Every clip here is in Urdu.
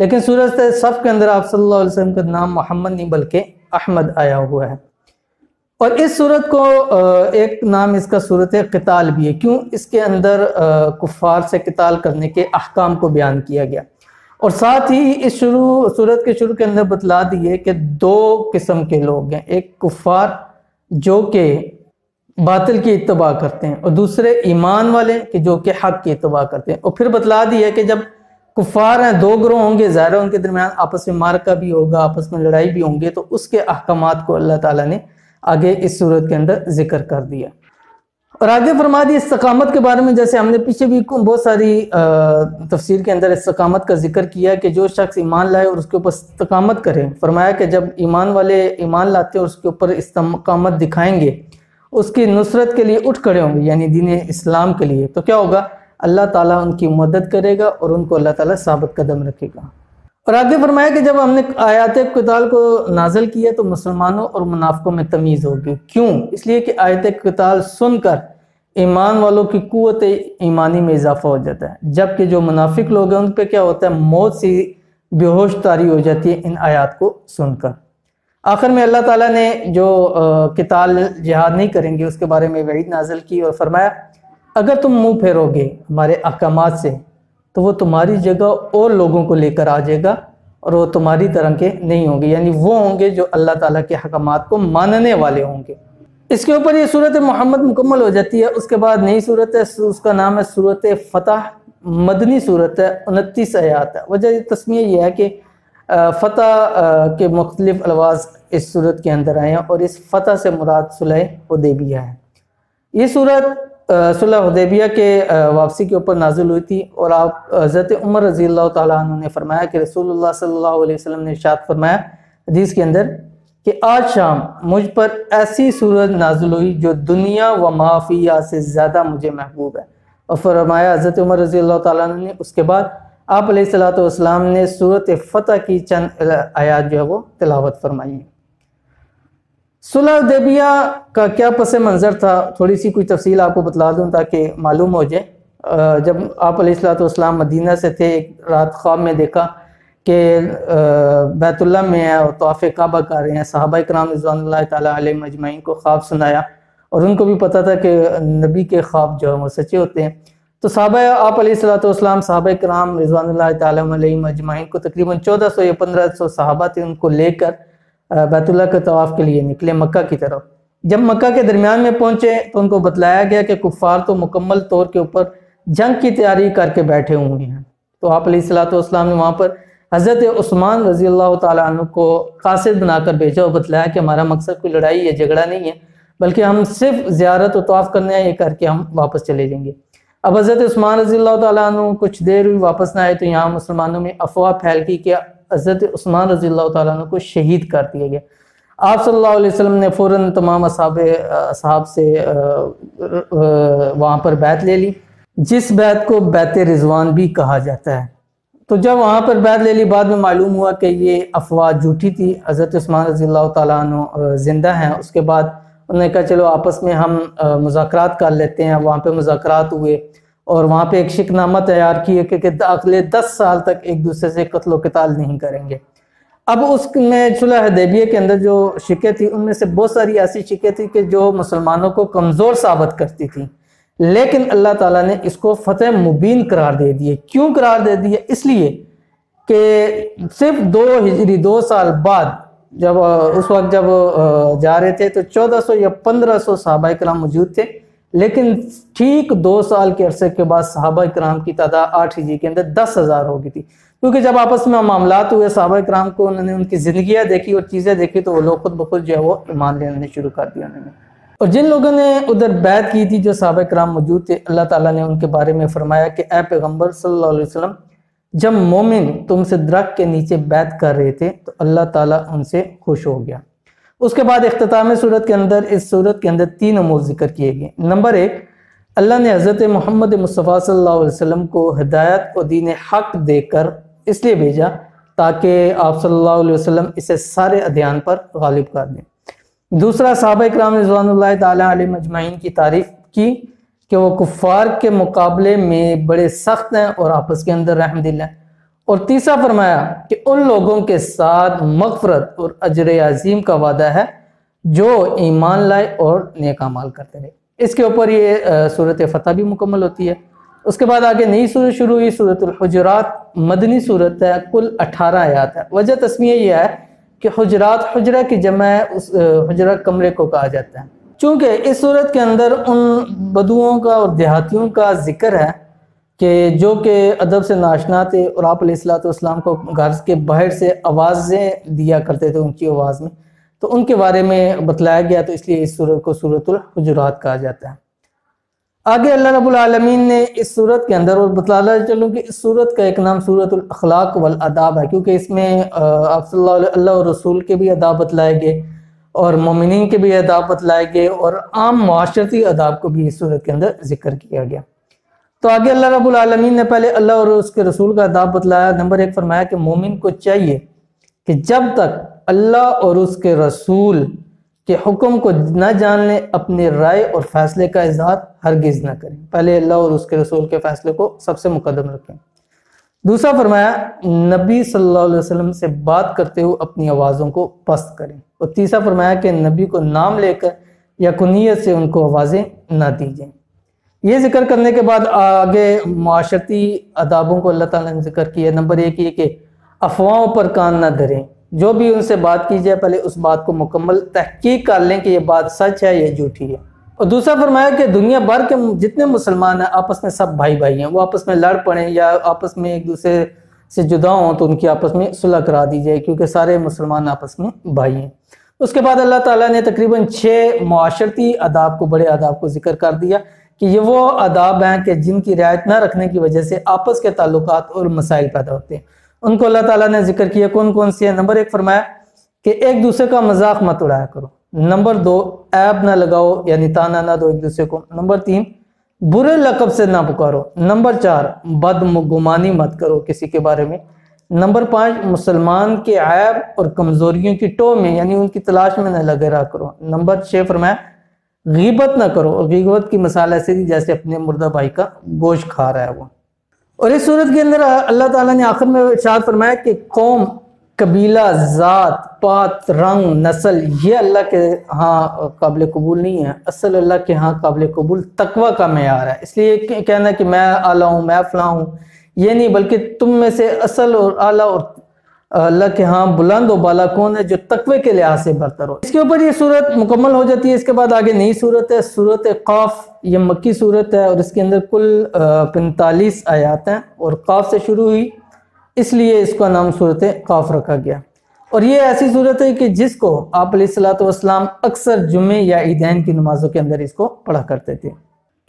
لیکن سورۃ صف کے اندر آپ صلی اللہ علیہ وسلم کا نام محمد نہیں بلکہ احمد آیا ہوا ہے۔ اور اس سورت کو ایک نام اس کا سورت قتال بھی ہے، کیوں؟ اس کے اندر کفار سے قتال کرنے کے احکام کو بیان کیا گیا، اور ساتھ ہی اس سورت کے شروع کے اندر بتلا دیے کہ دو قسم کے لوگ ہیں، ایک کفار جو کہ باطل کی اتباع کرتے ہیں، اور دوسرے ایمان والے کہ جو کہ حق کی اتباع کرتے ہیں۔ اور پھر بتلا دیا کہ جب کفار ہیں دو گروہ ہوں گے، ظاہر ان کے درمیان آپس میں معرکہ بھی ہوگا، آپس میں لڑائی بھی ہوں گے، تو اس کے احکامات کو اللہ تعالیٰ نے آگے اس صورت کے اندر ذکر کر دیا۔ اور آگے فرما دی استقامت کے بارے میں، جیسے ہم نے پیچھے بھی بہت ساری تفسیر کے اندر استقامت کا ذکر کیا کہ جو شخص ایمان لائے اور اس کے اوپر استقامت کرے، فرمایا کہ جب ایمان والے ایمان لاتے اور اس کے اوپر استقامت دکھائیں گے، اس کی نصرت کے لیے اٹھ کھڑے ہوں گے، یعنی دین اسلام کے لیے، تو کیا ہوگا؟ اللہ تعالیٰ ان کی مدد کرے گا اور ان کو اللہ تعالیٰ ثابت قدم رکھے گا۔ اور آگے فرمایا کہ جب ہم نے آیات قتال کو نازل کیا تو مسلمانوں اور منافقوں میں تمیز ہوگی، کیوں؟ اس لیے کہ آیت قتال سن کر ایمان والوں کی قوت ایمانی میں اضافہ ہو جاتا ہے، جبکہ جو منافق لوگ ہیں ان پہ کیا ہوتا ہے؟ موت سی بے ہوش طاری ہو جاتی ہے ان آیات کو سن کر۔ آخر میں اللہ تعالیٰ نے جو قتال جہاد نہیں کریں گے اس کے بارے میں وعید نازل کی اور فرمایا اگر تم منہ پھیرو گے ہمارے احکامات سے تو وہ تمہاری جگہ اور لوگوں کو لے کر آ جائے گا، اور وہ تمہاری طرح کے نہیں ہوں گے، یعنی وہ ہوں گے جو اللہ تعالیٰ کے احکامات کو ماننے والے ہوں گے۔ اس کے اوپر یہ سورت محمد مکمل ہو جاتی ہے۔ اس کے بعد نئی سورت ہے، اس کا نام ہے سورت فتح، مدنی سورت ہے، 29 آیات ہے۔ وجہ تسمیہ یہ ہے کہ فتح کے مختلف الفاظ اس سورت کے اندر آئے ہیں، اور اس فتح سے مراد صلح حدیبیہ ہے۔ یہ سورت صلح حدیبیہ کے واپسی کے اوپر نازل ہوئی تھی، اور آپ حضرت عمر رضی اللہ تعالیٰ عنہ نے فرمایا کہ رسول اللہ صلی اللہ علیہ وسلم نے ارشاد فرمایا حدیث کے اندر کہ آج شام مجھ پر ایسی سورت نازل ہوئی جو دنیا و ما فیہا سے زیادہ مجھے محبوب ہے، اور فرمایا حضرت عمر رضی اللہ تعالیٰ عنہ نے اس کے بعد آپ علیہ السلام نے سورت فتح کی چند آیات جو ہے وہ تلاوت فرمائی ہیں۔ صلح حدیبیہ کا کیا پس منظر تھا، تھوڑی سی کوئی تفصیل آپ کو بتلا دوں تاکہ معلوم ہو جائے۔ جب آپ علیہ السلام مدینہ سے تھے، ایک رات خواب میں دیکھا کہ بیت اللہ میں ہے اور طواف کعبہ کر رہے ہیں، صحابہ کرام رضوان اللہ تعالیٰ علیہم اجمعین کو خواب سنایا، اور ان کو بھی پتہ تھا کہ نبی کے خواب جو ہیں وہ سچے ہوتے ہیں۔ تو صحابہ آپ علیہ السلام صحابہ کرام رضوان اللہ تعالیٰ علیہم اجمعین کو تقریباً 1400 یا 1500 صحابہ تھے، ان کو لے کر بیت اللہ کے طواف کے لیے نکلے مکہ کی طرف۔ جب مکہ کے درمیان میں پہنچے تو ان کو بتلایا گیا کہ کفار تو مکمل طور کے اوپر جنگ کی تیاری کر کے بیٹھے ہوئے ہیں۔ تو آپ علیہ السلام نے وہاں پر حضرت عثمان رضی اللہ تعالیٰ عنہ کو قاصد بنا کر بھیجا اور بتلایا کہ ہمارا مقصد کوئی لڑائی یا جھگڑا نہیں ہے، بلکہ ہم صرف زیارت و طواف کرنے ہیں، یہ کر کے ہم واپس چلے جائیں گے۔ اب حضرت عثمان رضی اللہ تعالیٰ عنہ کچھ دیر ہوئی واپس نہ آئے، تو یہاں مسلمانوں میں افواہ پھیل گئی کہ حضرت عثمان رضی اللہ تعالیٰ عنہ کو شہید کر دیا گیا۔ آپ صلی اللہ علیہ وسلم نے فوراً تمام اصحاب سے وہاں پر بیعت لے لی، جس بیعت کو بیعت رضوان بھی کہا جاتا ہے۔ تو جب وہاں پر بیعت لے لی، بعد میں معلوم ہوا کہ یہ افواہ جھوٹی تھی، حضرت عثمان رضی اللہ تعالیٰ عنہ زندہ ہیں۔ اس کے بعد انہوں نے کہا چلو آپس میں ہم مذاکرات کر لیتے ہیں۔ وہاں پہ مذاکرات ہوئے، اور وہاں پہ ایک شک نامہ تیار کیے کہ اگلے 10 سال تک ایک دوسرے سے قتل و قتال نہیں کریں گے۔ اب اس میں صلح حدیبیہ کے اندر جو شکیں تھیں، ان میں سے بہت ساری ایسی شکیں تھیں کہ جو مسلمانوں کو کمزور ثابت کرتی تھیں، لیکن اللہ تعالیٰ نے اس کو فتح مبین قرار دے دیے۔ کیوں قرار دے دیے؟ اس لیے کہ صرف 2 ہجری 2 سال بعد جب اس وقت جب جا رہے تھے تو 1400 یا 1500 صحابہ کرام موجود تھے، لیکن ٹھیک 2 سال کے عرصے کے بعد صحابہ کرام کی تعداد 8 ہجری کے اندر 10,000 ہو گئی تھی، کیونکہ جب آپس میں معاملات ہوئے صحابہ کرام کو انہوں نے ان کی زندگیاں دیکھی اور چیزیں دیکھی، تو وہ لوگ خود بخود جو ہے وہ ایمان لینے شروع کر دیا انہوں نے۔ اور جن لوگوں نے ادھر بیعت کی تھی جو صحابہ کرام موجود تھے، اللہ تعالیٰ نے ان کے بارے میں فرمایا کہ اے پیغمبر صلی اللہ علیہ وسلم، جب مومن تم سے درخت کے نیچے بیعت کر رہے تھے تو اللہ تعالیٰ ان سے خوش ہو گیا۔ اس کے بعد اختتام صورت کے اندر اس صورت کے اندر 3 امور ذکر کیے گئے۔ نمبر 1، اللہ نے حضرت محمد مصطفیٰ صلی اللہ علیہ وسلم کو ہدایت و دین حق دے کر اس لیے بھیجا تاکہ آپ صلی اللہ علیہ وسلم اسے سارے ادیان پر غالب کر دیں۔ دوسرا، صحابہ کرام رضوان اللہ تعالیٰ علیہ مجمعین کی تعریف کی کہ وہ کفار کے مقابلے میں بڑے سخت ہیں اور آپس کے اندر رحمت دل ہیں۔ اور تیسرا فرمایا کہ ان لوگوں کے ساتھ مغفرت اور اجر عظیم کا وعدہ ہے جو ایمان لائے اور نیک اعمال کرتے رہے۔ اس کے اوپر یہ سورۃ فتح بھی مکمل ہوتی ہے۔ اس کے بعد آگے نئی سورت شروع ہوئی، سورۃ الحجرات، مدنی سورت ہے، کل 18 آیات ہے۔ وجہ تسمیہ یہ ہے کہ حجرات حجرہ کی جمع ہے، اس حجرہ کمرے کو کہا جاتا ہے، چونکہ اس سورت کے اندر ان بدوؤں کا اور دیہاتیوں کا ذکر ہے جو کہ ادب سے ناشنا تھے اور آپ علیہ السلام کو گھر کے باہر سے آوازیں دیا کرتے تھے اونچی آواز میں، تو ان کے بارے میں بتلایا گیا، تو اس لیے اس سورت کو سورۃ الحجرات کہا جاتا ہے۔ آگے اللہ رب العالمین نے اس سورت کے اندر، اور بتلانا چلوں کہ اس سورت کا ایک نام سورۃ الاخلاق والآداب ہے، کیونکہ اس میں آپ صلی اللہ اور رسول کے بھی آداب بتلائے گئے اور مومنین کے بھی آداب بتلائے گئے اور عام معاشرتی آداب کو بھی اس سورت کے اندر ذکر کیا گیا۔ تو آگے اللہ رب العالمین نے پہلے اللہ اور اس کے رسول کا آداب بتلایا۔ نمبر 1 فرمایا کہ مومن کو چاہیے کہ جب تک اللہ اور اس کے رسول کے حکم کو نہ جان لیں اپنے رائے اور فیصلے کا اظہار ہرگز نہ کریں، پہلے اللہ اور اس کے رسول کے فیصلے کو سب سے مقدم رکھیں۔ دوسرا فرمایا نبی صلی اللہ علیہ وسلم سے بات کرتے ہوئے اپنی آوازوں کو پست کریں، اور تیسرا فرمایا کہ نبی کو نام لے کر یا کنیت سے ان کو آوازیں نہ دیجیے۔ یہ ذکر کرنے کے بعد آگے معاشرتی آدابوں کو اللہ تعالیٰ نے ذکر کیا۔ نمبر 1 یہ کہ افواہوں پر کان نہ دھریں، جو بھی ان سے بات کی جائے پہلے اس بات کو مکمل تحقیق کر لیں کہ یہ بات سچ ہے یا جھوٹی ہے۔ اور دوسرا فرمایا کہ دنیا بھر کے جتنے مسلمان ہیں آپس میں سب بھائی بھائی ہیں، وہ آپس میں لڑ پڑیں یا آپس میں ایک دوسرے سے جدا ہوں تو ان کی آپس میں صلح کرا دی جائے، کیونکہ سارے مسلمان آپس میں بھائی ہیں۔ اس کے بعد اللہ تعالیٰ نے تقریباً 6 معاشرتی آداب کو، بڑے آداب کو ذکر کر دیا کہ یہ وہ آداب ہیں کہ جن کی رعایت نہ رکھنے کی وجہ سے آپس کے تعلقات اور مسائل پیدا ہوتے ہیں۔ ان کو اللہ تعالیٰ نے ذکر کیا، کون کون سی ہیں۔ نمبر 1 فرمایا کہ ایک دوسرے کا مذاق مت اڑایا کرو۔ نمبر 2 عیب نہ لگاؤ، یعنی تانا نہ دو ایک دوسرے کو۔ نمبر 3 برے لقب سے نہ پکارو۔ نمبر 4 بدگمانی مت کرو کسی کے بارے میں۔ نمبر 5 مسلمان کے عیب اور کمزوریوں کی ٹو میں، یعنی ان کی تلاش میں نہ لگے رہا کرو۔ نمبر 6 فرمایا غیبت نہ کرو، اور غیبت کی مثال ایسے دی جیسے اپنے مردہ بھائی کا گوشت کھا رہا ہے وہ۔ اور اس صورت کے اندر اللہ تعالیٰ نے آخر میں ارشاد فرمایا کہ قوم، قبیلہ، ذات، پات، رنگ، نسل یہ اللہ کے ہاں قابل قبول نہیں ہے، اصل اللہ کے ہاں قابل قبول تقوی کا معیار ہے۔ اس لیے کہنا کہ میں اعلیٰ ہوں، میں فلاں ہوں، یہ نہیں، بلکہ تم میں سے اصل اور اعلیٰ اور اللہ کے ہاں بلند و بالا کون ہے؟ جو تقوی کے لحاظ سے برتر ہو۔ اس کے اوپر یہ صورت مکمل ہو جاتی ہے۔ اس کے بعد آگے نئی صورت ہے، سورۃ قاف، یہ مکی صورت ہے اور اس کے اندر کل 45 آیات ہیں اور قاف سے شروع ہوئی، اس لیے اس کا نام سورۃ قاف رکھا گیا۔ اور یہ ایسی صورت ہے کہ جس کو آپ علیہ السلام اکثر جمعے یا عیدین کی نمازوں کے اندر اس کو پڑھا کرتے تھے۔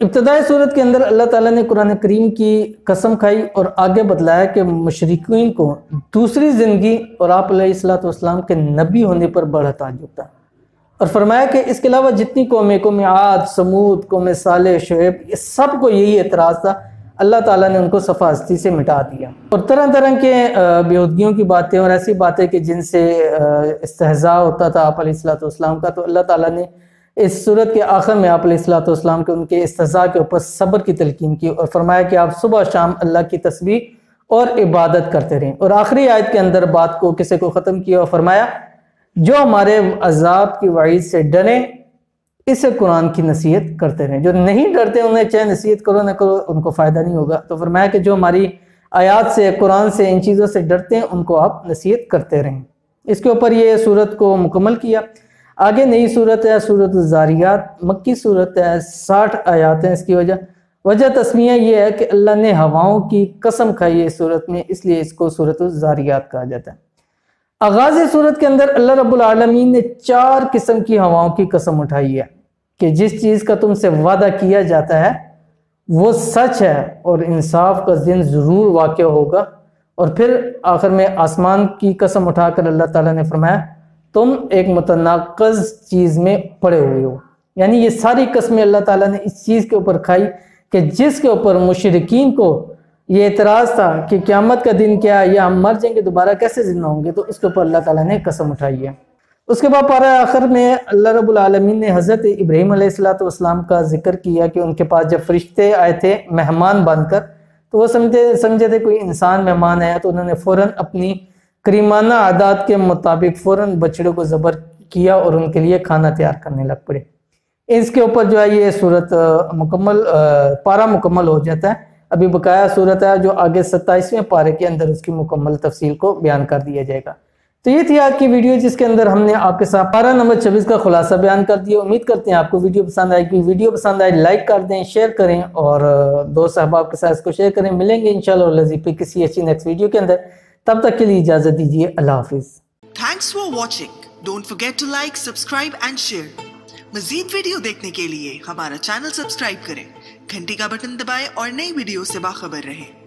ابتدائی صورت کے اندر اللہ تعالیٰ نے قرآن کریم کی قسم کھائی اور آگے بتلایا کہ مشرکین کو دوسری زندگی اور آپ علیہ السلام کے نبی ہونے پر بڑا تعجب تھا، اور فرمایا کہ اس کے علاوہ جتنی قوم عاد، سمود، قوم صالح، شعیب، یہ سب کو یہی اعتراض تھا، اللہ تعالیٰ نے ان کو صفحہ ہستی سے مٹا دیا۔ اور طرح طرح کے بیہودگیوں کی باتیں اور ایسی باتیں کہ جن سے استہزاء ہوتا تھا آپ علیہ السلام کا، تو اللہ تعالیٰ نے اس صورت کے آخر میں آپ علیہ السلام کے ان کے استہزاء کے اوپر صبر کی تلقین کی اور فرمایا کہ آپ صبح شام اللہ کی تسبیح اور عبادت کرتے رہیں۔ اور آخری آیت کے اندر بات کو کسی کو ختم کیا اور فرمایا جو ہمارے عذاب کی وعید سے ڈریں اسے قرآن کی نصیحت کرتے رہیں، جو نہیں ڈرتے انہیں چاہے نصیحت کرو نہ کرو ان کو فائدہ نہیں ہوگا۔ تو فرمایا کہ جو ہماری آیات سے، قرآن سے، ان چیزوں سے ڈرتے ہیں ان کو آپ نصیحت کرتے رہیں۔ اس کے اوپر یہ صورت کو مکمل کیا۔ آگے نئی صورت ہے سورۃ الذاریات، مکی صورت ہے، 60 آیات ہیں۔ اس کی وجہ تسمیہ یہ ہے کہ اللہ نے ہواؤں کی قسم کھائی ہے اس صورت میں، اس لیے اس کو سورۃ الذاریات کہا جاتا ہے۔ آغاز صورت کے اندر اللہ رب العالمین نے 4 قسم کی ہواؤں کی قسم اٹھائی ہے کہ جس چیز کا تم سے وعدہ کیا جاتا ہے وہ سچ ہے اور انصاف کا دن ضرور واقع ہوگا۔ اور پھر آخر میں آسمان کی قسم اٹھا کر اللہ تعالیٰ نے فرمایا تم ایک متناقض چیز میں پڑے ہوئے ہو، یعنی یہ ساری قسمیں اللہ تعالیٰ نے اس چیز کے اوپر کھائی کہ جس کے اوپر مشرکین کو یہ اعتراض تھا کہ قیامت کا دن کیا ہے، یا ہم مر جائیں گے دوبارہ کیسے زندہ ہوں گے، تو اس کے اوپر اللہ تعالیٰ نے قسم اٹھائی ہے۔ اس کے بعد پارہ آخر میں اللہ رب العالمین نے حضرت ابراہیم علیہ السلام کا ذکر کیا کہ ان کے پاس جب فرشتے آئے تھے مہمان بن کر تو وہ سمجھے تھے کوئی انسان مہمان آیا، تو انہوں نے فوراً اپنی کریمانہ عادات کے مطابق فوراً بچڑے کو ذبح کیا اور ان کے لیے کھانا تیار کرنے لگ پڑے۔ اس کے اوپر جو ہے یہ صورت پارہ مکمل ہو جاتا ہے۔ ابھی بقایا صورت ہے جو آگے 27ویں پارے کے اندر اس کی مکمل تفصیل کو بیان کر دیا جائے گا۔ تو یہ تھی آج کی ویڈیو جس کے اندر ہم نے آپ کے ساتھ پارہ نمبر 26 کا خلاصہ بیان کر دیا۔ امید کرتے ہیں آپ کو ویڈیو پسند آئے گی۔ ویڈیو پسند آئے لائک کر دیں، شیئر کریں اور دوست احباب کے ساتھ اس کو شیئر کریں۔ ملیں گے انشاءاللہ العزیز پہ کسی اچھی نیکسٹ ویڈیو کے اندر، تب تک کے لیے اجازت دیجیے، اللہ حافظ۔ Thanks for watching, don't forget to like, subscribe and share. مزید ویڈیو دیکھنے کے لیے ہمارا چینل سبسکرائب کریں، گھنٹی کا بٹن دبائیں اور نئی ویڈیو سے باخبر رہیں۔